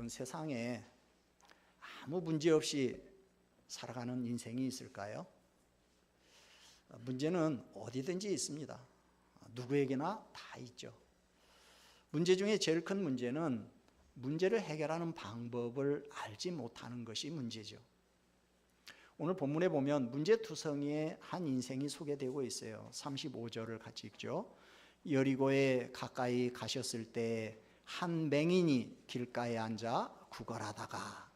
세상에 아무 문제 없이 살아가는 인생이 있을까요? 문제는 어디든지 있습니다. 누구에게나 다 있죠. 문제 중에 제일 큰 문제는 문제를 해결하는 방법을 알지 못하는 것이 문제죠. 오늘 본문에 보면 문제투성이의 한 인생이 소개되고 있어요. 35절을 같이 읽죠. 여리고에 가까이 가셨을 때 한 맹인이 길가에 앉아 구걸하다가,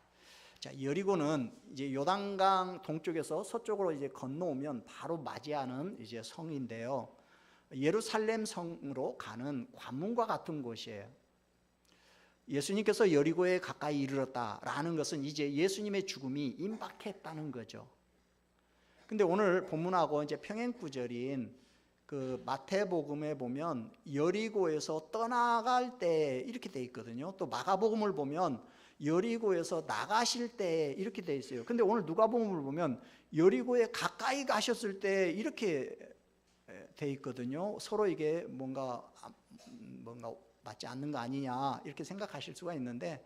자, 여리고는 이제 요단강 동쪽에서 서쪽으로 이제 건너오면 바로 맞이하는 이제 성인데요. 예루살렘 성으로 가는 관문과 같은 곳이에요. 예수님께서 여리고에 가까이 이르렀다라는 것은 이제 예수님의 죽음이 임박했다는 거죠. 근데 오늘 본문하고 이제 평행 구절인 그 마태복음에 보면 여리고에서 떠나갈 때 이렇게 돼 있거든요. 또 마가복음을 보면 여리고에서 나가실 때 이렇게 돼 있어요. 근데 오늘 누가복음을 보면 여리고에 가까이 가셨을 때 이렇게 돼 있거든요. 서로 이게 뭔가 맞지 않는 거 아니냐 이렇게 생각하실 수가 있는데,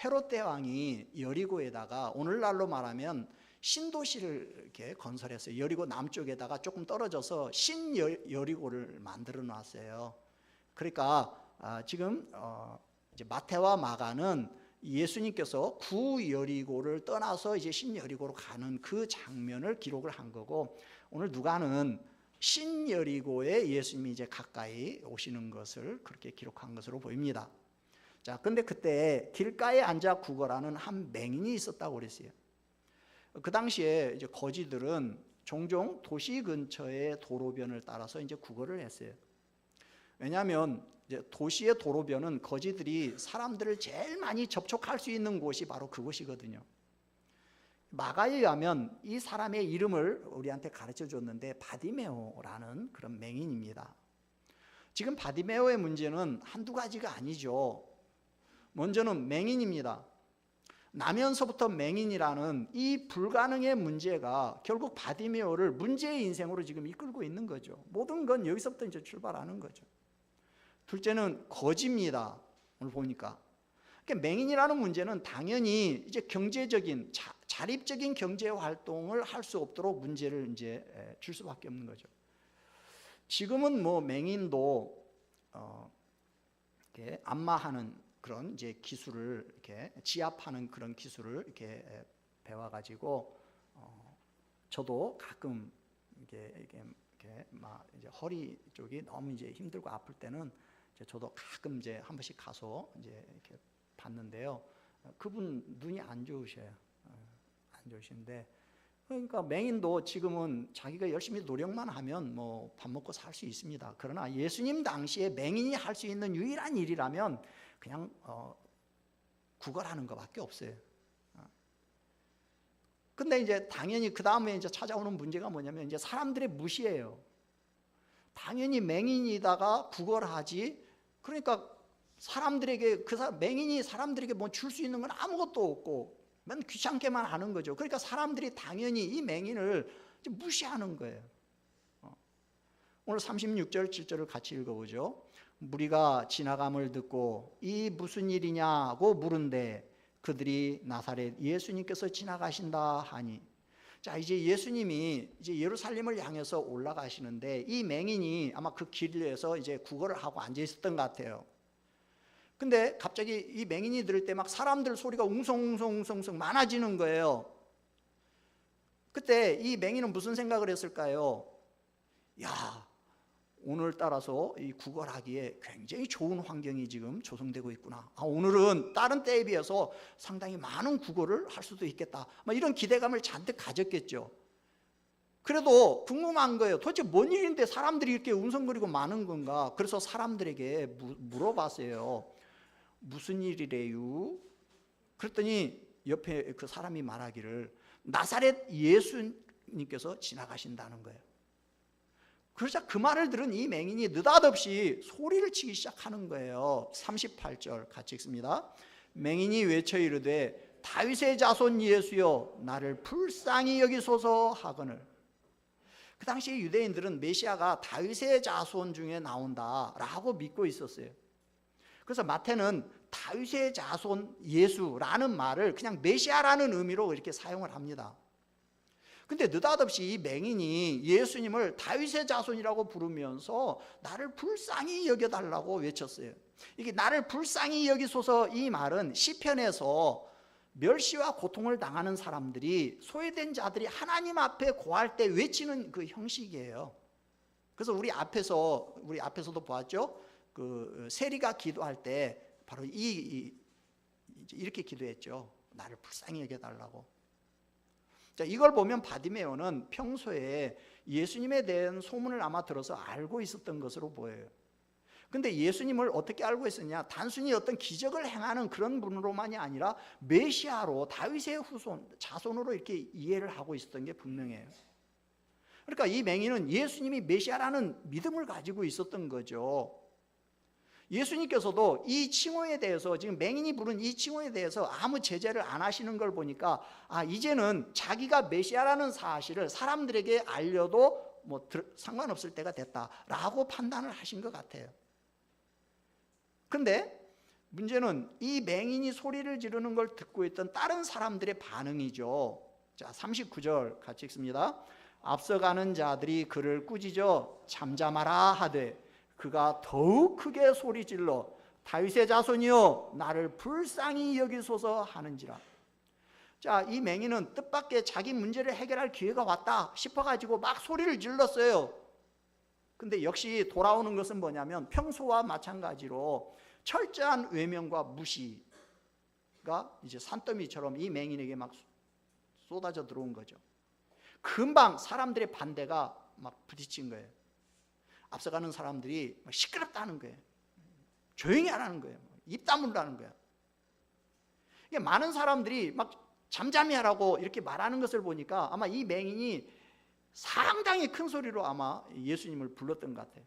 헤롯 대왕이 여리고에다가 오늘날로 말하면 신도시를 이렇게 건설했어요. 여리고 남쪽에다가 조금 떨어져서 신여리고를 만들어 놨어요. 그러니까 지금 이제 마태와 마가는 예수님께서 구여리고를 떠나서 이제 신여리고로 가는 그 장면을 기록을 한 거고, 오늘 누가는 신여리고에 예수님이 이제 가까이 오시는 것을 그렇게 기록한 것으로 보입니다. 자, 근데 그때 길가에 앉아 구걸하는 한 맹인이 있었다고 그랬어요. 그 당시에 이제 거지들은 종종 도시 근처의 도로변을 따라서 이제 구걸을 했어요. 왜냐하면 이제 도시의 도로변은 거지들이 사람들을 제일 많이 접촉할 수 있는 곳이 바로 그곳이거든요. 마가에 의하면 이 사람의 이름을 우리한테 가르쳐 줬는데 바디메오라는 그런 맹인입니다. 지금 바디메오의 문제는 한두 가지가 아니죠. 먼저는 맹인입니다. 나면서부터 맹인이라는 이 불가능의 문제가 결국 바디메오를 문제의 인생으로 지금 이끌고 있는 거죠. 모든 건 여기서부터 이제 출발하는 거죠. 둘째는 거지입니다. 오늘 보니까. 그러니까 맹인이라는 문제는 당연히 이제 경제적인 자립적인 경제 활동을 할 수 없도록 문제를 이제 줄 수밖에 없는 거죠. 지금은 뭐 맹인도 이렇게 안마하는 그런 이제 기술을 이렇게 지압하는 그런 기술을 이렇게 배워가지고 저도 가끔 이렇게 막 이제 허리 쪽이 너무 이제 힘들고 아플 때는 이제 저도 가끔 이제 한 번씩 가서 이제 이렇게 봤는데요. 그분 눈이 안 좋으셔요. 안 좋으신데, 그러니까 맹인도 지금은 자기가 열심히 노력만 하면 뭐 밥 먹고 살 수 있습니다. 그러나 예수님 당시에 맹인이 할 수 있는 유일한 일이라면 그냥 구걸하는 것밖에 없어요. 근데 이제 당연히 그 다음에 이제 찾아오는 문제가 뭐냐면 이제 사람들의 무시예요. 당연히 맹인이다가 구걸하지. 그러니까 사람들에게 맹인이 사람들에게 뭐 줄 수 있는 건 아무것도 없고 맨 귀찮게만 하는 거죠. 그러니까 사람들이 당연히 이 맹인을 무시하는 거예요. 오늘 36절 7절을 같이 읽어보죠. 무리가 지나감을 듣고 이 무슨 일이냐고 물은데 그들이 나사렛 예수님께서 지나가신다 하니, 자, 이제 예수님이 이제 예루살렘을 향해서 올라가시는데 이 맹인이 아마 그 길에서 이제 구걸을 하고 앉아 있었던 것 같아요. 근데 갑자기 이 맹인이 들을 때 막 사람들 소리가 웅성웅성 많아지는 거예요. 그때 이 맹인은 무슨 생각을 했을까요? 야, 오늘따라서 이 구걸하기에 굉장히 좋은 환경이 지금 조성되고 있구나. 오늘은 다른 때에 비해서 상당히 많은 구걸을 할 수도 있겠다. 이런 기대감을 잔뜩 가졌겠죠. 그래도 궁금한 거예요. 도대체 뭔 일인데 사람들이 이렇게 웅성거리고 많은 건가? 그래서 사람들에게 물어봤어요. 무슨 일이래요? 그랬더니 옆에 그 사람이 말하기를 나사렛 예수님께서 지나가신다는 거예요. 그러자 그 말을 들은 이 맹인이 느닷없이 소리를 치기 시작하는 거예요. 38절 같이 읽습니다. 맹인이 외쳐 이르되 다윗의 자손 예수여 나를 불쌍히 여기소서 하거늘. 그 당시에 유대인들은 메시아가 다윗의 자손 중에 나온다라고 믿고 있었어요. 그래서 마태는 다윗의 자손 예수라는 말을 그냥 메시아라는 의미로 이렇게 사용을 합니다. 근데 느닷없이 이 맹인이 예수님을 다윗의 자손이라고 부르면서 나를 불쌍히 여겨달라고 외쳤어요. 이게 나를 불쌍히 여기소서, 이 말은 시편에서 멸시와 고통을 당하는 사람들이, 소외된 자들이 하나님 앞에 고할 때 외치는 그 형식이에요. 그래서 우리 앞에서도 보았죠. 그 세리가 기도할 때 바로 이렇게 기도했죠. 나를 불쌍히 여겨달라고. 자, 이걸 보면 바디메오는 평소에 예수님에 대한 소문을 아마 들어서 알고 있었던 것으로 보여요. 근데 예수님을 어떻게 알고 있었냐? 단순히 어떤 기적을 행하는 그런 분으로만이 아니라 메시아로, 다윗의 후손, 자손으로 이렇게 이해를 하고 있었던 게 분명해요. 그러니까 이 맹인은 예수님이 메시아라는 믿음을 가지고 있었던 거죠. 예수님께서도 이 칭호에 대해서, 지금 맹인이 부른 이 칭호에 대해서 아무 제재를 안 하시는 걸 보니까 이제는 자기가 메시아라는 사실을 사람들에게 알려도 뭐 상관없을 때가 됐다라고 판단을 하신 것 같아요. 근데 문제는 이 맹인이 소리를 지르는 걸 듣고 있던 다른 사람들의 반응이죠. 자, 39절 같이 읽습니다. 앞서가는 자들이 그를 꾸짖어 잠잠하라 하되 그가 더욱 크게 소리질러 다윗의 자손이여 나를 불쌍히 여기소서 하는지라. 자, 이 맹인은 뜻밖의 자기 문제를 해결할 기회가 왔다 싶어가지고 막 소리를 질렀어요. 근데 역시 돌아오는 것은 뭐냐면 평소와 마찬가지로 철저한 외면과 무시가 이제 산더미처럼 이 맹인에게 막 쏟아져 들어온 거죠. 금방 사람들의 반대가 막 부딪힌 거예요. 앞서가는 사람들이 막 시끄럽다는 거예요. 조용히 하라는 거예요. 입 다물라는 거예요. 많은 사람들이 막 잠잠히 하라고 이렇게 말하는 것을 보니까 아마 이 맹인이 상당히 큰 소리로 아마 예수님을 불렀던 것 같아요.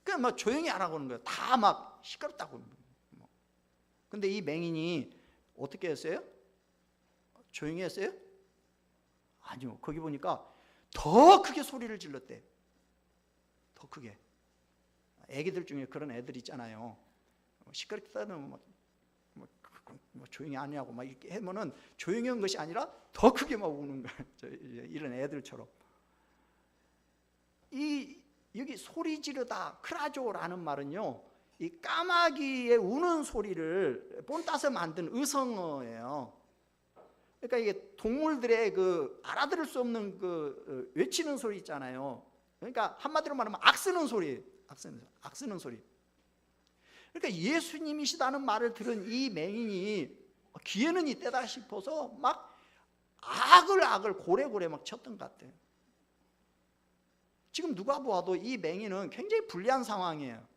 그냥 막 조용히 하라고 하는 거예요. 다 막 시끄럽다고. 근데 이 맹인이 어떻게 했어요? 조용히 했어요? 아니요. 거기 보니까 더 크게 소리를 질렀대. 더 크게. 애기들 중에 그런 애들 있잖아요. 시끄럽다는 뭐 조용히 하냐고 막 이렇게 하면은 조용히 한 것이 아니라 더 크게 막 우는 거예요. 이런 애들처럼. 여기 소리 지르다 크라조라는 말은요, 이 까마귀의 우는 소리를 본따서 만든 의성어예요. 그러니까 이게 동물들의 그 알아들을 수 없는 그 외치는 소리 있잖아요. 그러니까 한마디로 말하면 악쓰는 소리, 악쓰는 소리. 그러니까 예수님이시다는 말을 들은 이 맹인이 기회는 이때다 싶어서 막 악을 고래고래 막 쳤던 것 같아요. 지금 누가 보아도 이 맹인은 굉장히 불리한 상황이에요.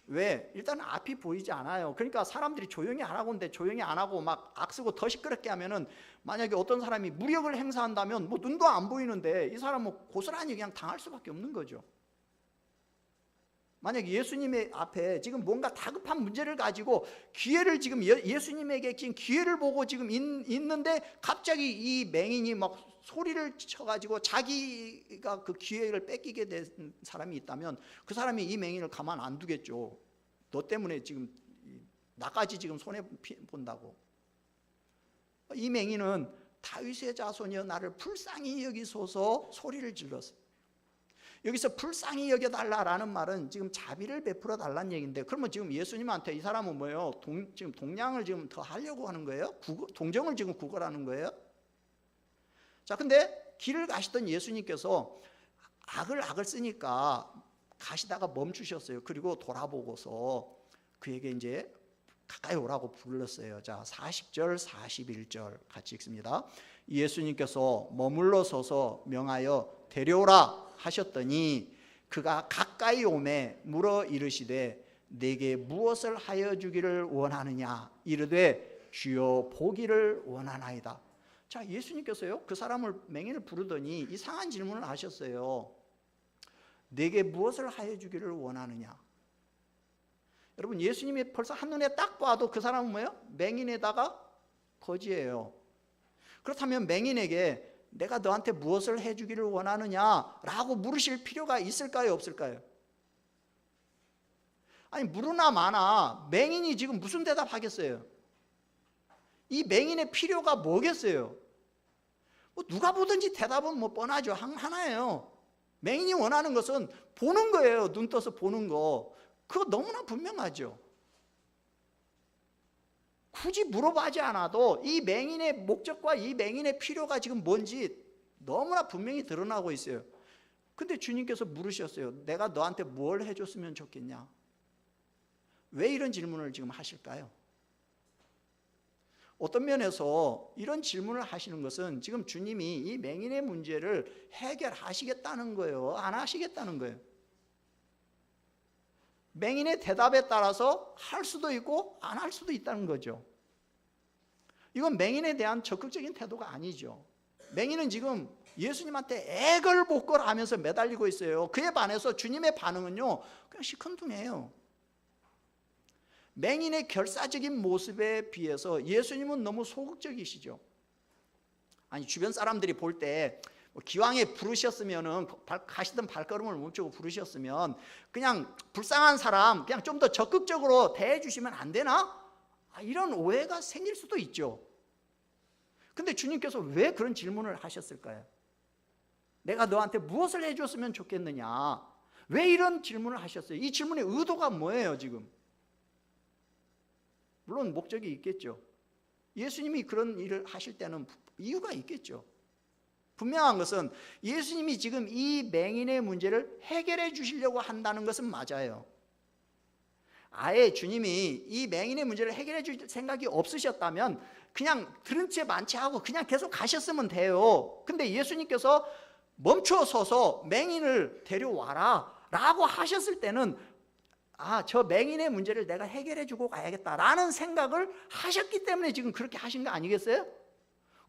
왜? 일단 앞이 보이지 않아요. 그러니까 사람들이 조용히 하라고 하는데 조용히 안 하고 막 악쓰고 더 시끄럽게 하면은, 만약에 어떤 사람이 무력을 행사한다면 뭐 눈도 안 보이는데 이 사람은 고스란히 그냥 당할 수밖에 없는 거죠. 만약에 예수님의 앞에 지금 뭔가 다급한 문제를 가지고 기회를 지금 예수님에게 지금 기회를 보고 지금 있는데 갑자기 이 맹인이 막 소리를 쳐가지고 자기가 그 기회를 뺏기게 된 사람이 있다면 그 사람이 이 맹인을 가만 안 두겠죠. 너 때문에 지금 나까지 지금 손해 본다고. 이 맹인은 다윗의 자손이여 나를 불쌍히 여기소서 소리를 질렀어요. 여기서 불쌍히 여겨달라라는 말은 지금 자비를 베풀어 달라는 얘기인데, 그러면 지금 예수님한테 이 사람은 뭐예요? 지금 동량을 지금 더 하려고 하는 거예요? 동정을 지금 구걸하는 거예요? 자, 근데 길을 가시던 예수님께서 악을 쓰니까 가시다가 멈추셨어요. 그리고 돌아보고서 그에게 이제 가까이 오라고 불렀어요. 자, 40절 41절 같이 읽습니다. 예수님께서 머물러 서서 명하여 데려오라 하셨더니 그가 가까이 오매 물어 이르시되 내게 무엇을 하여 주기를 원하느냐 이르되 주여 보기를 원하나이다. 자, 예수님께서요 그 사람을, 맹인을 부르더니 이상한 질문을 하셨어요. 내게 무엇을 하여 주기를 원하느냐. 여러분, 예수님이 벌써 한눈에 딱 봐도 그 사람은 뭐예요? 맹인에다가 거지예요. 그렇다면 맹인에게 내가 너한테 무엇을 해주기를 원하느냐라고 물으실 필요가 있을까요, 없을까요? 아니 물으나 마나 맹인이 지금 무슨 대답하겠어요? 이 맹인의 필요가 뭐겠어요? 뭐 누가 보든지 대답은 뭐 뻔하죠. 하나예요. 맹인이 원하는 것은 보는 거예요. 눈 떠서 보는 거. 그거 너무나 분명하죠. 굳이 물어보지 않아도 이 맹인의 목적과 이 맹인의 필요가 지금 뭔지 너무나 분명히 드러나고 있어요. 근데 주님께서 물으셨어요. 내가 너한테 뭘 해줬으면 좋겠냐? 왜 이런 질문을 지금 하실까요? 어떤 면에서 이런 질문을 하시는 것은 지금 주님이 이 맹인의 문제를 해결하시겠다는 거예요? 안 하시겠다는 거예요? 맹인의 대답에 따라서 할 수도 있고 안 할 수도 있다는 거죠. 이건 맹인에 대한 적극적인 태도가 아니죠. 맹인은 지금 예수님한테 애걸복걸하면서 매달리고 있어요. 그에 반해서 주님의 반응은요, 그냥 시큰둥해요. 맹인의 결사적인 모습에 비해서 예수님은 너무 소극적이시죠. 아니 주변 사람들이 볼 때 기왕에 부르셨으면은 가시던 발걸음을 멈추고 부르셨으면 그냥 불쌍한 사람 그냥 좀 더 적극적으로 대해 주시면 안 되나? 이런 오해가 생길 수도 있죠. 근데 주님께서 왜 그런 질문을 하셨을까요? 내가 너한테 무엇을 해줬으면 좋겠느냐? 왜 이런 질문을 하셨어요? 이 질문의 의도가 뭐예요 지금? 물론 목적이 있겠죠. 예수님이 그런 일을 하실 때는 이유가 있겠죠. 분명한 것은 예수님이 지금 이 맹인의 문제를 해결해 주시려고 한다는 것은 맞아요. 아예 주님이 이 맹인의 문제를 해결해 줄 생각이 없으셨다면 그냥 들은 채 만취하고 그냥 계속 가셨으면 돼요. 근데 예수님께서 멈춰 서서 맹인을 데려와라 라고 하셨을 때는 저 맹인의 문제를 내가 해결해 주고 가야겠다라는 생각을 하셨기 때문에 지금 그렇게 하신 거 아니겠어요?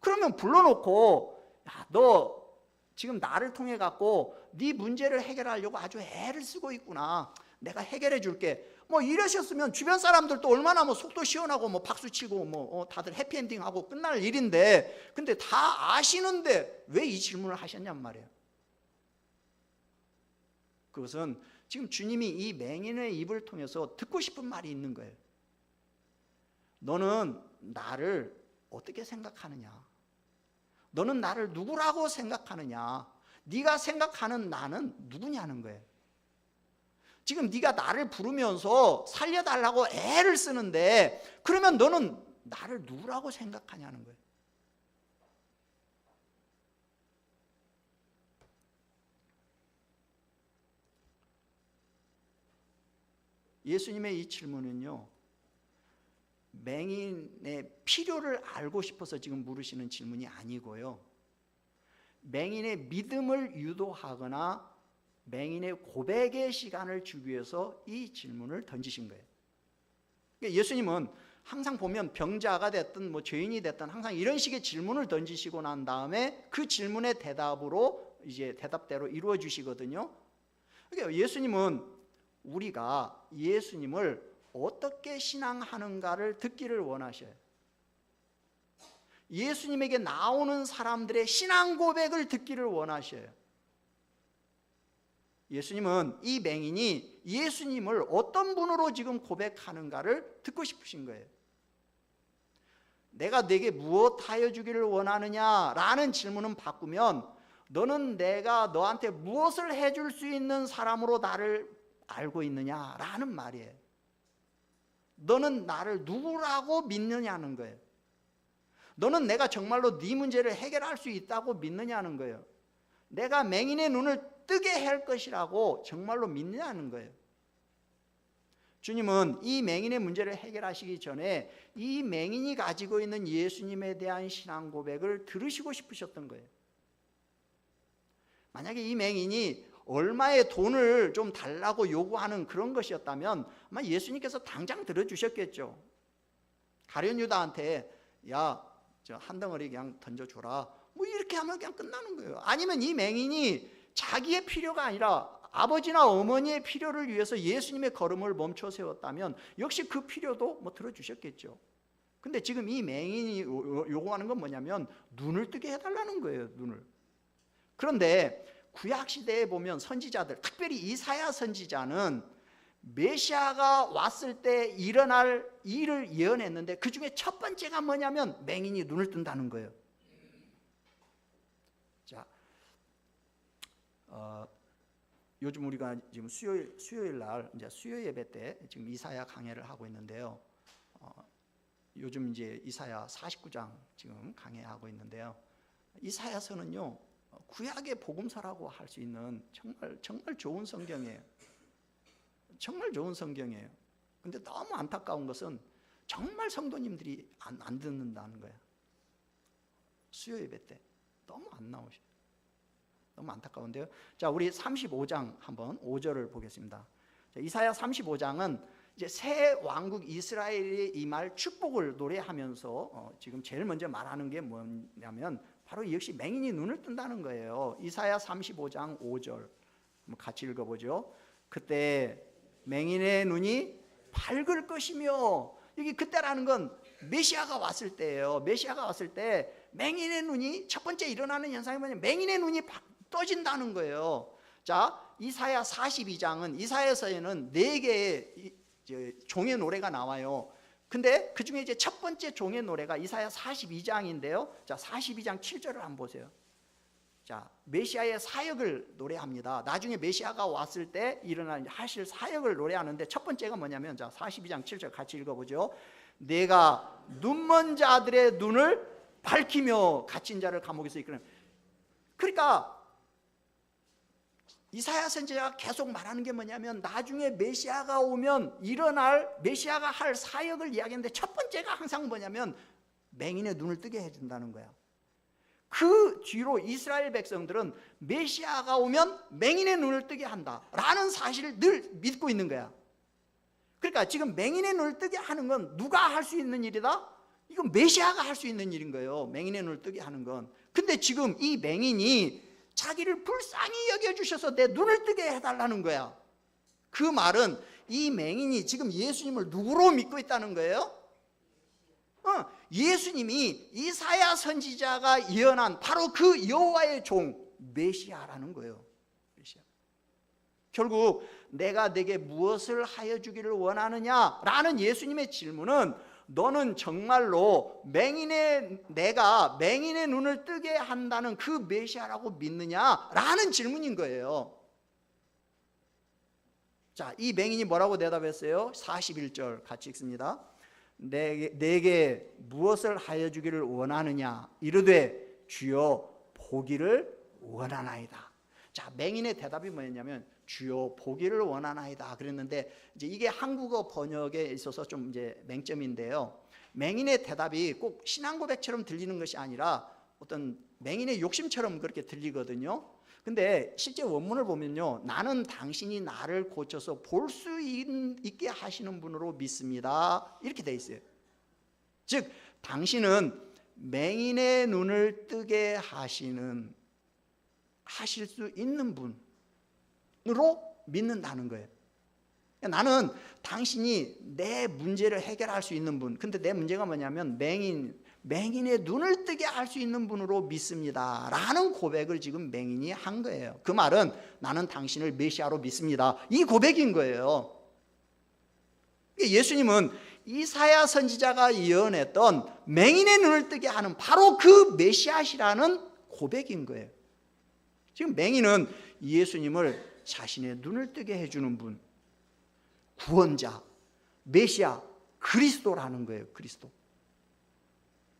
그러면 불러놓고 너 지금 나를 통해 갖고 네 문제를 해결하려고 아주 애를 쓰고 있구나. 내가 해결해 줄게. 뭐 이러셨으면 주변 사람들도 얼마나 뭐 속도 시원하고 뭐 박수 치고 뭐 다들 해피엔딩하고 끝날 일인데, 근데 다 아시는데 왜 이 질문을 하셨냔 말이에요. 그것은 지금 주님이 이 맹인의 입을 통해서 듣고 싶은 말이 있는 거예요. 너는 나를 어떻게 생각하느냐? 너는 나를 누구라고 생각하느냐? 네가 생각하는 나는 누구냐는 거예요. 지금 네가 나를 부르면서 살려달라고 애를 쓰는데 그러면 너는 나를 누구라고 생각하냐는 거예요. 예수님의 이 질문은요, 맹인의 필요를 알고 싶어서 지금 물으시는 질문이 아니고요, 맹인의 믿음을 유도하거나 맹인의 고백의 시간을 주기 위해서 이 질문을 던지신 거예요. 그러니까 예수님은 항상 보면 병자가 됐든 뭐 죄인이 됐든 항상 이런 식의 질문을 던지시고 난 다음에 그 질문의 대답으로 이제 대답대로 이루어 주시거든요. 그러니까 예수님은 우리가 예수님을 어떻게 신앙하는가를 듣기를 원하셔요. 예수님에게 나오는 사람들의 신앙 고백을 듣기를 원하셔요. 예수님은 이 맹인이 예수님을 어떤 분으로 지금 고백하는가를 듣고 싶으신 거예요. 내가 네게 무엇하여 주기를 원하느냐라는 질문은 바꾸면 너는 내가 너한테 무엇을 해줄 수 있는 사람으로 나를 알고 있느냐라는 말이에요. 너는 나를 누구라고 믿느냐는 거예요. 너는 내가 정말로 네 문제를 해결할 수 있다고 믿느냐는 거예요. 내가 맹인의 눈을 뜨게 할 것이라고 정말로 믿느냐는 거예요. 주님은 이 맹인의 문제를 해결하시기 전에 이 맹인이 가지고 있는 예수님에 대한 신앙 고백을 들으시고 싶으셨던 거예요. 만약에 이 맹인이 얼마의 돈을 좀 달라고 요구하는 그런 것이었다면 아마 예수님께서 당장 들어주셨겠죠. 가룟 유다한테 야, 저 한 덩어리 그냥 던져줘라. 뭐 이렇게 하면 그냥 끝나는 거예요. 아니면 이 맹인이 자기의 필요가 아니라 아버지나 어머니의 필요를 위해서 예수님의 걸음을 멈춰 세웠다면 역시 그 필요도 뭐 들어주셨겠죠. 근데 지금 이 맹인이 요구하는 건 뭐냐면 눈을 뜨게 해달라는 거예요. 눈을. 그런데 구약 시대에 보면 선지자들, 특별히 이사야 선지자는 메시아가 왔을 때 일어날 일을 예언했는데 그 중에 첫 번째가 뭐냐면 맹인이 눈을 뜬다는 거예요. 자, 요즘 우리가 지금 수요일 날 이제 수요 예배 때 지금 이사야 강해를 하고 있는데요. 요즘 이제 이사야 49장 지금 강해하고 있는데요. 이사야서는요 구약의 복음서라고 할 수 있는 정말 좋은 성경이에요. 정말 좋은 성경이에요. 근데 너무 안타까운 것은 정말 성도님들이 안 듣는다는 거예요. 수요 예배 때 너무 안 나오셔요. 너무 안타까운데요. 자, 우리 35장 한번 5절을 보겠습니다. 자, 이사야 35장은 이제 새 왕국 이스라엘이 임할 축복을 노래하면서 지금 제일 먼저 말하는 게 뭐냐면 바로 역시 맹인이 눈을 뜬다는 거예요. 이사야 35장 5절 같이 읽어보죠. 그때 맹인의 눈이 밝을 것이며, 여기 그때라는 건 메시아가 왔을 때예요. 메시아가 왔을 때 맹인의 눈이 첫 번째 일어나는 현상이 뭐냐면 맹인의 눈이 떠진다는 거예요. 자, 이사야 42장은 이사야서에는 4개의 종의 노래가 나와요. 근데 그 중에 이제 첫 번째 종의 노래가 이사야 42장인데요. 자, 42장 7절을 한번 보세요. 자, 메시아의 사역을 노래합니다. 나중에 메시아가 왔을 때 하실 사역을 노래하는데 첫 번째가 뭐냐면 자, 42장 7절 같이 읽어보죠. 내가 눈먼 자들의 눈을 밝히며 갇힌 자를 감옥에서 이끄는. 그러니까 이사야 선지자가 계속 말하는 게 뭐냐면 나중에 메시아가 오면 일어날 메시아가 할 사역을 이야기하는데 첫 번째가 항상 뭐냐면 맹인의 눈을 뜨게 해준다는 거야. 그 뒤로 이스라엘 백성들은 메시아가 오면 맹인의 눈을 뜨게 한다라는 사실을 늘 믿고 있는 거야. 그러니까 지금 맹인의 눈을 뜨게 하는 건 누가 할 수 있는 일이다? 이건 메시아가 할 수 있는 일인 거예요. 맹인의 눈을 뜨게 하는 건. 근데 지금 이 맹인이 자기를 불쌍히 여겨주셔서 내 눈을 뜨게 해달라는 거야. 그 말은 이 맹인이 지금 예수님을 누구로 믿고 있다는 거예요? 예수님이 이사야 선지자가 예언한 바로 그 여호와의 종 메시아라는 거예요. 메시아. 결국 내가 내게 무엇을 하여 주기를 원하느냐라는 예수님의 질문은 너는 정말로 내가 맹인의 눈을 뜨게 한다는 그 메시아라고 믿느냐라는 질문인 거예요. 자, 이 맹인이 뭐라고 대답했어요? 41절 같이 읽습니다. 내게 무엇을 하여 주기를 원하느냐 이르되 주여 보기를 원하나이다. 자, 맹인의 대답이 뭐였냐면 주여 보기를 원하나이다 그랬는데 이제 이게 한국어 번역에 있어서 좀 이제 맹점인데요. 맹인의 대답이 꼭 신앙 고백처럼 들리는 것이 아니라 어떤 맹인의 욕심처럼 그렇게 들리거든요. 근데 실제 원문을 보면요, 나는 당신이 나를 고쳐서 볼 수 있게 하시는 분으로 믿습니다 이렇게 돼 있어요. 즉 당신은 맹인의 눈을 뜨게 하실 수 있는 분으로 믿는다는 거예요. 나는 당신이 내 문제를 해결할 수 있는 분, 근데 내 문제가 뭐냐면 맹인의 눈을 뜨게 할 수 있는 분으로 믿습니다 라는 고백을 지금 맹인이 한 거예요. 그 말은 나는 당신을 메시아로 믿습니다 이 고백인 거예요. 예수님은 이사야 선지자가 예언했던 맹인의 눈을 뜨게 하는 바로 그 메시아시라는 고백인 거예요. 지금 맹인은 예수님을 자신의 눈을 뜨게 해주는 분, 구원자, 메시아, 그리스도라는 거예요. 그리스도.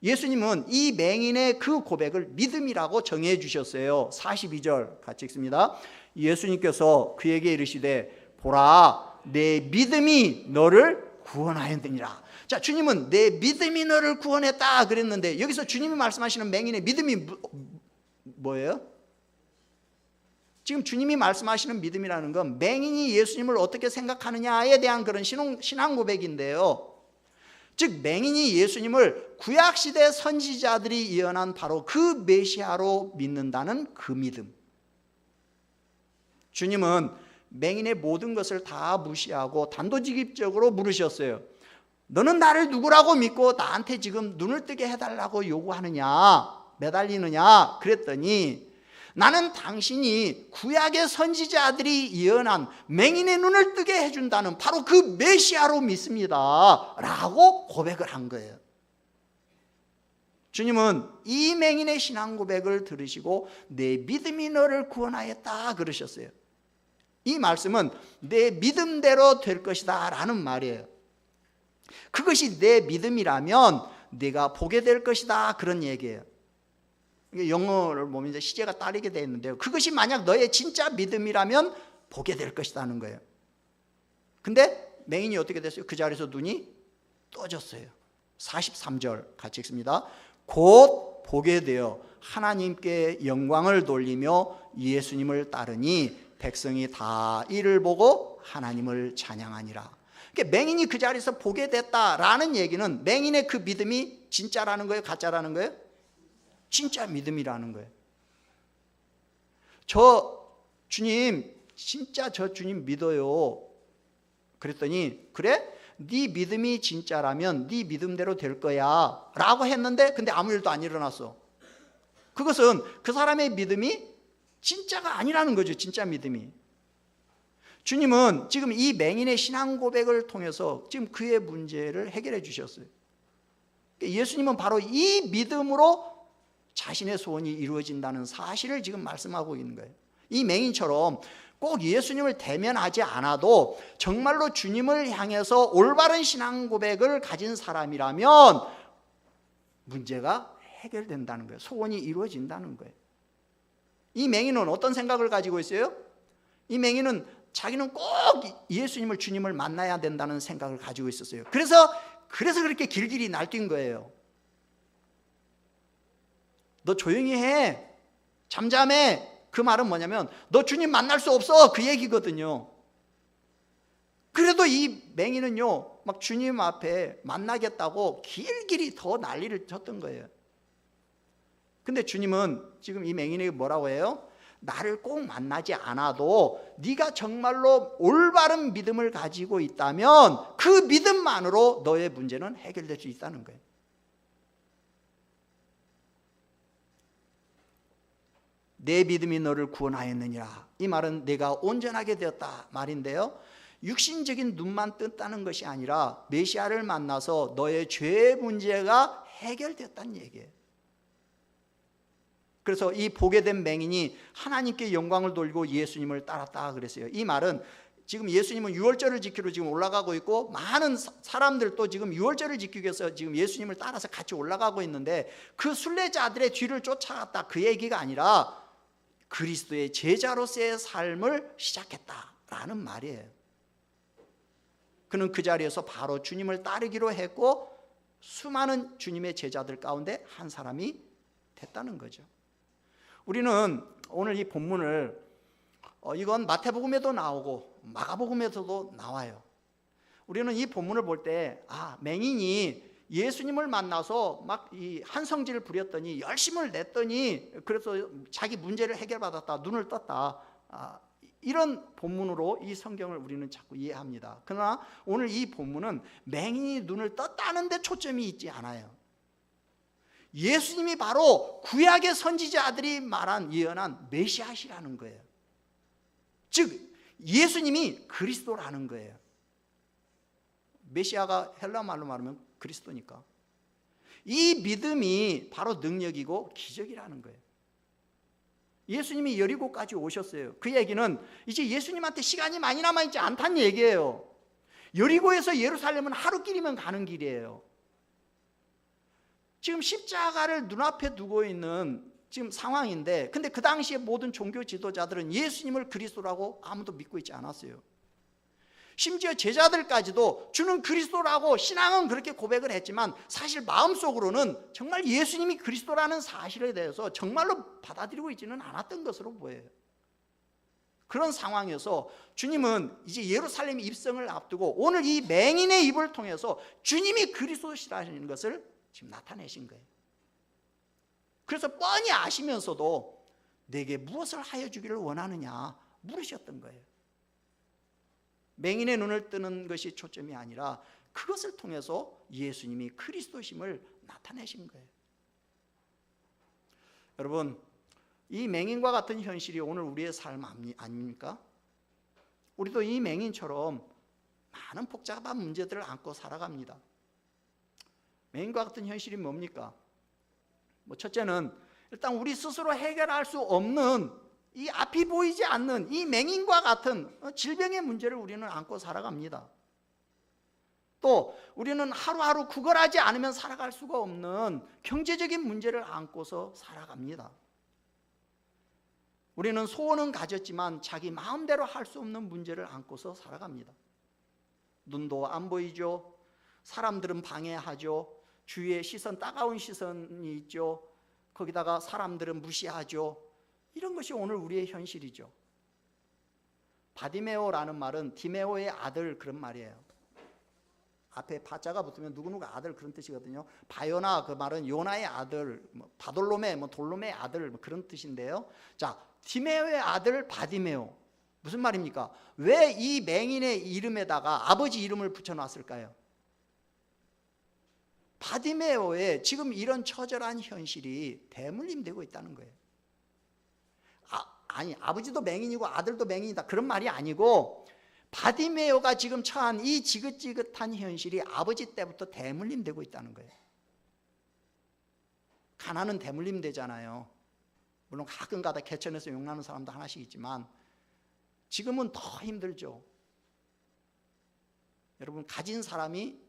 예수님은 이 맹인의 그 고백을 믿음이라고 정해 주셨어요. 42절 같이 읽습니다. 예수님께서 그에게 이르시되 보라 내 믿음이 너를 구원하였느니라. 자, 주님은 내 믿음이 너를 구원했다 그랬는데 여기서 주님이 말씀하시는 맹인의 믿음이 뭐예요? 지금 주님이 말씀하시는 믿음이라는 건 맹인이 예수님을 어떻게 생각하느냐에 대한 그런 신앙 고백인데요. 즉 맹인이 예수님을 구약시대 선지자들이 예언한 바로 그 메시아로 믿는다는 그 믿음. 주님은 맹인의 모든 것을 다 무시하고 단도직입적으로 물으셨어요. 너는 나를 누구라고 믿고 나한테 지금 눈을 뜨게 해달라고 요구하느냐, 매달리느냐 그랬더니 나는 당신이 구약의 선지자들이 예언한 맹인의 눈을 뜨게 해준다는 바로 그 메시아로 믿습니다 라고 고백을 한 거예요. 주님은 이 맹인의 신앙 고백을 들으시고 내 믿음이 너를 구원하였다 그러셨어요. 이 말씀은 내 믿음대로 될 것이다 라는 말이에요. 그것이 내 믿음이라면 네가 보게 될 것이다 그런 얘기예요. 영어를 보면 이제 시제가 따르게 되어 있는데요, 그것이 만약 너의 진짜 믿음이라면 보게 될 것이라는 거예요. 근데 맹인이 어떻게 됐어요? 그 자리에서 눈이 떠졌어요. 43절 같이 읽습니다. 곧 보게 되어 하나님께 영광을 돌리며 예수님을 따르니 백성이 다 이를 보고 하나님을 찬양하니라. 그러니까 맹인이 그 자리에서 보게 됐다라는 얘기는 맹인의 그 믿음이 진짜라는 거예요? 가짜라는 거예요? 진짜 믿음이라는 거예요. 주님 진짜 저 주님 믿어요. 그랬더니 그래? 네 믿음이 진짜라면 네 믿음대로 될 거야 라고 했는데 근데 아무 일도 안 일어났어. 그것은 그 사람의 믿음이 진짜가 아니라는 거죠. 진짜 믿음이. 주님은 지금 이 맹인의 신앙 고백을 통해서 지금 그의 문제를 해결해 주셨어요. 예수님은 바로 이 믿음으로 자신의 소원이 이루어진다는 사실을 지금 말씀하고 있는 거예요. 이 맹인처럼 꼭 예수님을 대면하지 않아도 정말로 주님을 향해서 올바른 신앙 고백을 가진 사람이라면 문제가 해결된다는 거예요. 소원이 이루어진다는 거예요. 이 맹인은 어떤 생각을 가지고 있어요? 이 맹인은 자기는 꼭 예수님을 주님을 만나야 된다는 생각을 가지고 있었어요. 그래서 그렇게 길길이 날뛴 거예요. 너 조용히 해, 잠잠해. 그 말은 뭐냐면 너 주님 만날 수 없어 그 얘기거든요. 그래도 이 맹인은요 막 주님 앞에 만나겠다고 길길이 더 난리를 쳤던 거예요. 근데 주님은 지금 이 맹인에게 뭐라고 해요? 나를 꼭 만나지 않아도 네가 정말로 올바른 믿음을 가지고 있다면 그 믿음만으로 너의 문제는 해결될 수 있다는 거예요. 내 믿음이 너를 구원하였느니라. 이 말은 내가 온전하게 되었다 말인데요, 육신적인 눈만 뜬다는 것이 아니라 메시아를 만나서 너의 죄 문제가 해결되었다는 얘기예요. 그래서 이 보게 된 맹인이 하나님께 영광을 돌리고 예수님을 따랐다 그랬어요. 이 말은 지금 예수님은 유월절을 지키러 지금 올라가고 있고 많은 사람들도 지금 유월절을 지키기 위해서 지금 예수님을 따라서 같이 올라가고 있는데 그 순례자들의 뒤를 쫓아갔다 그 얘기가 아니라 그리스도의 제자로서의 삶을 시작했다라는 말이에요. 그는 그 자리에서 바로 주님을 따르기로 했고 수많은 주님의 제자들 가운데 한 사람이 됐다는 거죠. 우리는 오늘 이 본문을 이건 마태복음에도 나오고 마가복음에서도 나와요. 우리는 이 본문을 볼 때 맹인이 예수님을 만나서 막 이 한성질을 부렸더니 열심을 냈더니 그래서 자기 문제를 해결받았다, 눈을 떴다, 이런 본문으로 이 성경을 우리는 자꾸 이해합니다. 그러나 오늘 이 본문은 맹인이 눈을 떴다는 데 초점이 있지 않아요. 예수님이 바로 구약의 선지자들이 말한 예언한 메시아시라는 거예요. 즉 예수님이 그리스도라는 거예요. 메시아가 헬라 말로 말하면 그리스도니까 이 믿음이 바로 능력이고 기적이라는 거예요. 예수님이 여리고까지 오셨어요. 그 얘기는 이제 예수님한테 시간이 많이 남아있지 않다는 얘기예요. 여리고에서 예루살렘은 하루길이면 가는 길이에요. 지금 십자가를 눈앞에 두고 있는 지금 상황인데, 근데 그 당시에 모든 종교 지도자들은 예수님을 그리스도라고 아무도 믿고 있지 않았어요. 심지어 제자들까지도 주는 그리스도라고 신앙은 그렇게 고백을 했지만 사실 마음속으로는 정말 예수님이 그리스도라는 사실에 대해서 정말로 받아들이고 있지는 않았던 것으로 보여요. 그런 상황에서 주님은 이제 예루살렘 입성을 앞두고 오늘 이 맹인의 입을 통해서 주님이 그리스도시라는 것을 지금 나타내신 거예요. 그래서 뻔히 아시면서도 내게 무엇을 하여 주기를 원하느냐 물으셨던 거예요. 맹인의 눈을 뜨는 것이 초점이 아니라 그것을 통해서 예수님이 그리스도심을 나타내신 거예요. 여러분, 이 맹인과 같은 현실이 오늘 우리의 삶 아닙니까? 우리도 이 맹인처럼 많은 복잡한 문제들을 안고 살아갑니다. 맹인과 같은 현실이 뭡니까? 첫째는 일단 우리 스스로 해결할 수 없는 이 앞이 보이지 않는 이 맹인과 같은 질병의 문제를 우리는 안고 살아갑니다. 또 우리는 하루하루 구걸하지 않으면 살아갈 수가 없는 경제적인 문제를 안고서 살아갑니다. 우리는 소원은 가졌지만 자기 마음대로 할 수 없는 문제를 안고서 살아갑니다. 눈도 안 보이죠. 사람들은 방해하죠. 주위의 시선, 따가운 시선이 있죠. 거기다가 사람들은 무시하죠. 이런 것이 오늘 우리의 현실이죠. 바디메오라는 말은 디메오의 아들 그런 말이에요. 앞에 바자가 붙으면 누구누구 아들 그런 뜻이거든요. 바요나 그 말은 요나의 아들, 바돌롬의 돌롬의 아들 그런 뜻인데요. 자, 디메오의 아들 바디메오 무슨 말입니까? 왜 이 맹인의 이름에다가 아버지 이름을 붙여놨을까요? 바디메오의 지금 이런 처절한 현실이 대물림되고 있다는 거예요. 아니 아버지도 맹인이고 아들도 맹인이다 그런 말이 아니고 바디메오가 지금 처한 이 지긋지긋한 현실이 아버지 때부터 대물림되고 있다는 거예요. 가난은 대물림되잖아요. 물론 가끔가다 개천에서 용나는 사람도 하나씩 있지만 지금은 더 힘들죠. 여러분 가진 사람이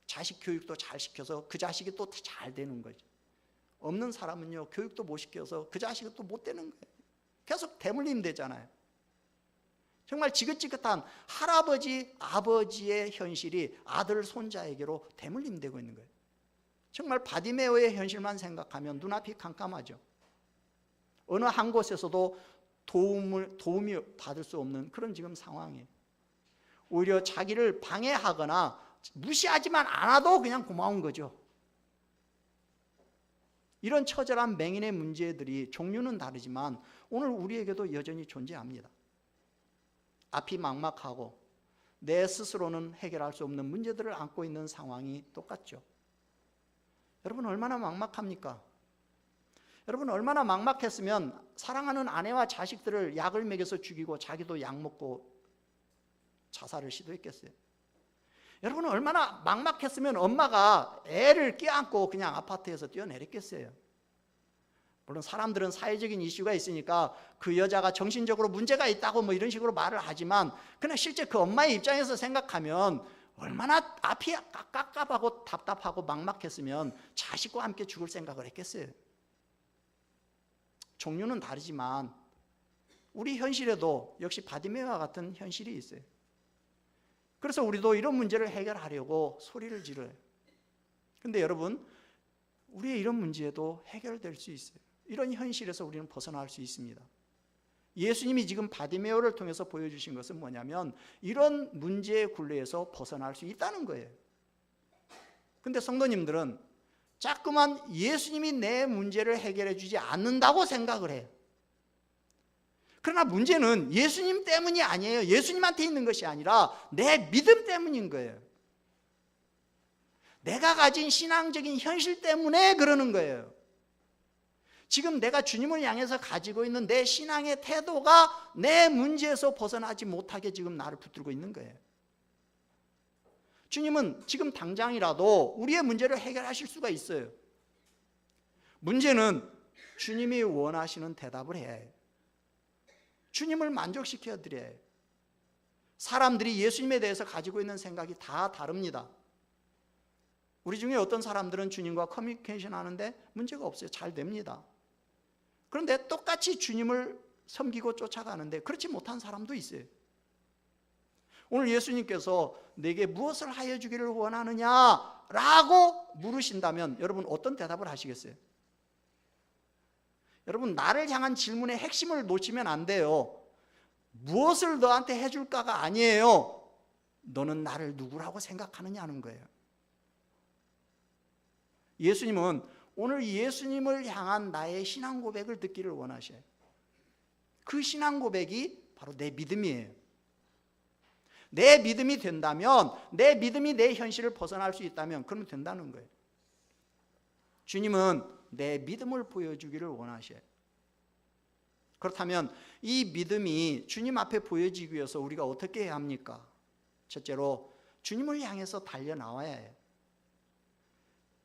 자식 교육도 잘 시켜서 그 자식이 또 잘 되는 거죠. 없는 사람은요 교육도 못 시켜서 그 자식이 또 못 되는 거예요. 계속 대물림 되잖아요. 정말 지긋지긋한 할아버지 아버지의 현실이 아들 손자에게로 대물림되고 있는 거예요. 정말 바디메오의 현실만 생각하면 눈앞이 깜깜하죠. 어느 한 곳에서도 도움이 받을 수 없는 그런 지금 상황이에요. 오히려 자기를 방해하거나 무시하지만 않아도 그냥 고마운 거죠. 이런 처절한 맹인의 문제들이 종류는 다르지만 오늘 우리에게도 여전히 존재합니다. 앞이 막막하고 내 스스로는 해결할 수 없는 문제들을 안고 있는 상황이 똑같죠. 여러분 얼마나 막막합니까? 여러분 얼마나 막막했으면 사랑하는 아내와 자식들을 약을 먹여서 죽이고 자기도 약 먹고 자살을 시도했겠어요? 여러분 얼마나 막막했으면 엄마가 애를 껴안고 그냥 아파트에서 뛰어내렸겠어요? 물론 사람들은 사회적인 이슈가 있으니까 그 여자가 정신적으로 문제가 있다고 이런 식으로 말을 하지만 그냥 실제 그 엄마의 입장에서 생각하면 얼마나 앞이 깝깝하고 답답하고 막막했으면 자식과 함께 죽을 생각을 했겠어요? 종류는 다르지만 우리 현실에도 역시 바디메오와 같은 현실이 있어요. 그래서 우리도 이런 문제를 해결하려고 소리를 지르요. 그런데 여러분 우리의 이런 문제도 해결될 수 있어요. 이런 현실에서 우리는 벗어날 수 있습니다. 예수님이 지금 바디메오를 통해서 보여주신 것은 뭐냐면 이런 문제의 굴레에서 벗어날 수 있다는 거예요. 그런데 성도님들은 자꾸만 예수님이 내 문제를 해결해 주지 않는다고 생각을 해요. 그러나 문제는 예수님 때문이 아니에요. 예수님한테 있는 것이 아니라 내 믿음 때문인 거예요. 내가 가진 신앙적인 현실 때문에 그러는 거예요. 지금 내가 주님을 향해서 가지고 있는 내 신앙의 태도가 내 문제에서 벗어나지 못하게 지금 나를 붙들고 있는 거예요. 주님은 지금 당장이라도 우리의 문제를 해결하실 수가 있어요. 문제는 주님이 원하시는 대답을 해야 해요. 주님을 만족시켜 드려야 해요. 사람들이 예수님에 대해서 가지고 있는 생각이 다 다릅니다. 우리 중에 어떤 사람들은 주님과 커뮤니케이션 하는데 문제가 없어요. 잘 됩니다. 그런데 똑같이 주님을 섬기고 쫓아가는데 그렇지 못한 사람도 있어요. 오늘 예수님께서 내게 무엇을 하여 주기를 원하느냐라고 물으신다면 여러분 어떤 대답을 하시겠어요? 여러분 나를 향한 질문의 핵심을 놓치면 안 돼요. 무엇을 너한테 해줄까가 아니에요. 너는 나를 누구라고 생각하느냐는 거예요. 예수님은 오늘 예수님을 향한 나의 신앙 고백을 듣기를 원하셔요. 그 신앙 고백이 바로 내 믿음이에요. 내 믿음이 된다면, 내 믿음이 내 현실을 벗어날 수 있다면 그러면 된다는 거예요. 주님은 내 믿음을 보여주기를 원하셔요. 그렇다면 이 믿음이 주님 앞에 보여지기 위해서 우리가 어떻게 해야 합니까? 첫째로 주님을 향해서 달려나와야 해요.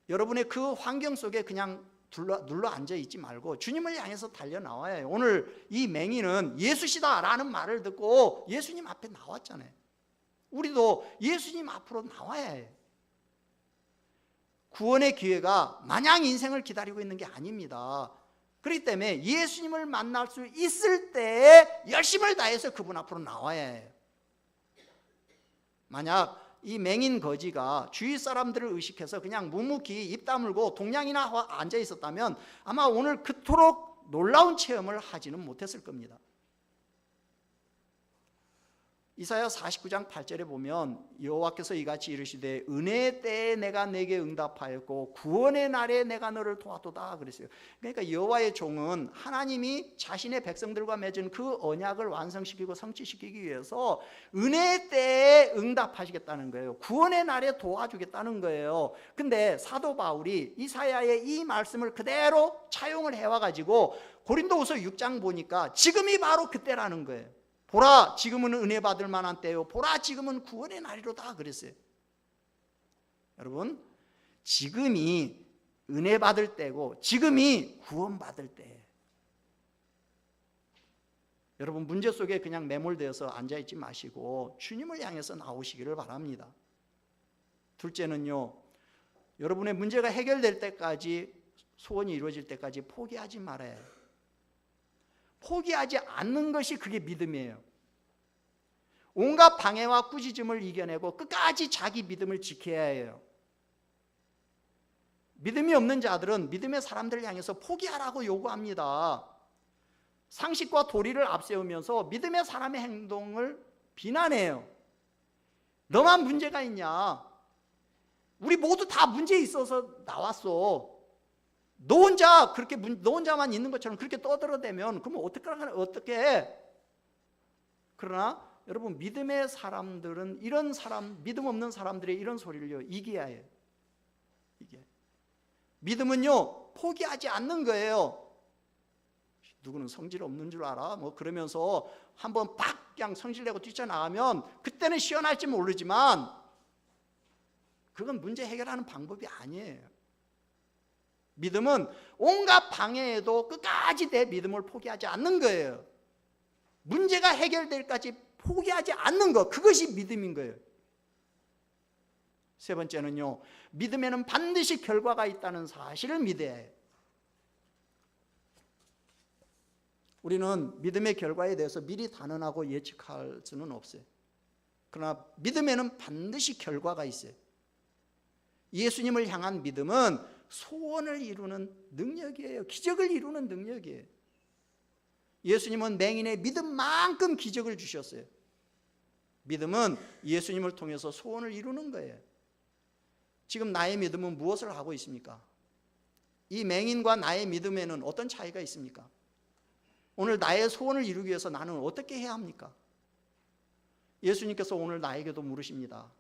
여러분의 그 환경 속에 그냥 눌러 앉아 있지 말고 주님을 향해서 달려나와야 해요. 오늘 이 맹인은 예수시다라는 말을 듣고 예수님 앞에 나왔잖아요. 우리도 예수님 앞으로 나와야 해요. 구원의 기회가 마냥 인생을 기다리고 있는 게 아닙니다. 그렇기 때문에 예수님을 만날 수 있을 때 열심을 다해서 그분 앞으로 나와야 해요. 만약 이 맹인 거지가 주위 사람들을 의식해서 그냥 묵묵히 입 다물고 동냥이나 앉아 있었다면 아마 오늘 그토록 놀라운 체험을 하지는 못했을 겁니다. 이사야 49장 8절에 보면 여호와께서 이같이 이르시되 은혜의 때에 내가 내게 응답하였고 구원의 날에 내가 너를 도왔도다 그랬어요. 그러니까 여호와의 종은 하나님이 자신의 백성들과 맺은 그 언약을 완성시키고 성취시키기 위해서 은혜의 때에 응답하시겠다는 거예요. 구원의 날에 도와주겠다는 거예요. 근데 사도 바울이 이사야의 이 말씀을 그대로 차용을 해와가지고 고린도후서 6장 보니까 지금이 바로 그때라는 거예요. 보라 지금은 은혜 받을 만한 때요, 보라 지금은 구원의 날이로다 그랬어요. 여러분, 지금이 은혜 받을 때고 지금이 구원 받을 때. 여러분, 문제 속에 그냥 매몰되어서 앉아있지 마시고 주님을 향해서 나오시기를 바랍니다. 둘째는요, 여러분의 문제가 해결될 때까지, 소원이 이루어질 때까지 포기하지 말아야 해요. 포기하지 않는 것이 그게 믿음이에요. 온갖 방해와 꾸짖음을 이겨내고 끝까지 자기 믿음을 지켜야 해요. 믿음이 없는 자들은 믿음의 사람들을 향해서 포기하라고 요구합니다. 상식과 도리를 앞세우면서 믿음의 사람의 행동을 비난해요. 너만 문제가 있냐? 우리 모두 다 문제 있어서 나왔어. 너 혼자 그렇게 너 혼자만 있는 것처럼 그렇게 떠들어대면 그러면 어떻게 해? 그러나 여러분, 믿음의 사람들은 이런 사람, 믿음 없는 사람들의 이런 소리를요 이겨야 해요. 믿음은요 포기하지 않는 거예요. 누구는 성질 없는 줄 알아? 뭐 그러면서 한번 팍 그냥 성질내고 뛰쳐나가면 그때는 시원할지 모르지만 그건 문제 해결하는 방법이 아니에요. 믿음은 온갖 방해에도 끝까지 내 믿음을 포기하지 않는 거예요. 문제가 해결될까지 포기하지 않는 것, 그것이 믿음인 거예요. 세 번째는요, 믿음에는 반드시 결과가 있다는 사실을 믿어야 해요. 우리는 믿음의 결과에 대해서 미리 단언하고 예측할 수는 없어요. 그러나 믿음에는 반드시 결과가 있어요. 예수님을 향한 믿음은 소원을 이루는 능력이에요. 기적을 이루는 능력이에요. 예수님은 맹인의 믿음만큼 기적을 주셨어요. 믿음은 예수님을 통해서 소원을 이루는 거예요. 지금 나의 믿음은 무엇을 하고 있습니까? 이 맹인과 나의 믿음에는 어떤 차이가 있습니까? 오늘 나의 소원을 이루기 위해서 나는 어떻게 해야 합니까? 예수님께서 오늘 나에게도 물으십니다.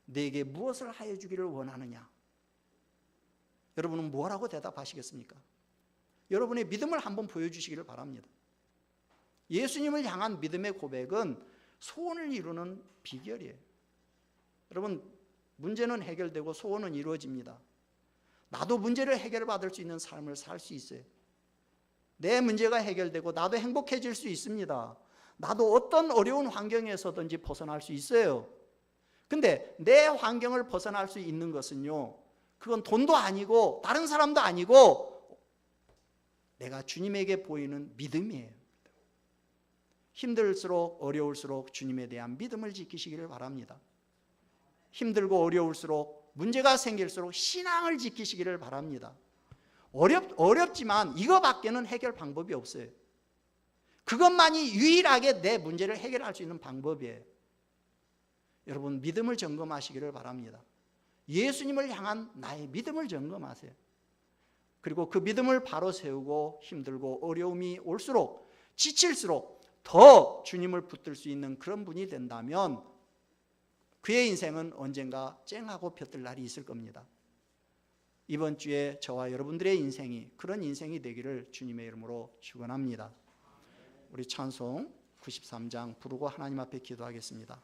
내게 무엇을 하여 주기를 원하느냐? 여러분은 뭐라고 대답하시겠습니까? 여러분의 믿음을 한번 보여주시기를 바랍니다. 예수님을 향한 믿음의 고백은 소원을 이루는 비결이에요. 여러분, 문제는 해결되고 소원은 이루어집니다. 나도 문제를 해결받을 수 있는 삶을 살 수 있어요. 내 문제가 해결되고 나도 행복해질 수 있습니다. 나도 어떤 어려운 환경에서든지 벗어날 수 있어요. 근데 내 환경을 벗어날 수 있는 것은요, 그건 돈도 아니고 다른 사람도 아니고 내가 주님에게 보이는 믿음이에요. 힘들수록 어려울수록 주님에 대한 믿음을 지키시기를 바랍니다. 힘들고 어려울수록 문제가 생길수록 신앙을 지키시기를 바랍니다. 어렵지만 이거밖에는 해결 방법이 없어요. 그것만이 유일하게 내 문제를 해결할 수 있는 방법이에요. 여러분, 믿음을 점검하시기를 바랍니다. 예수님을 향한 나의 믿음을 점검하세요. 그리고 그 믿음을 바로 세우고 힘들고 어려움이 올수록 지칠수록 더 주님을 붙들 수 있는 그런 분이 된다면 그의 인생은 언젠가 쨍하고 펴뜰 날이 있을 겁니다. 이번 주에 저와 여러분들의 인생이 그런 인생이 되기를 주님의 이름으로 축원합니다. 우리 찬송 93장 부르고 하나님 앞에 기도하겠습니다.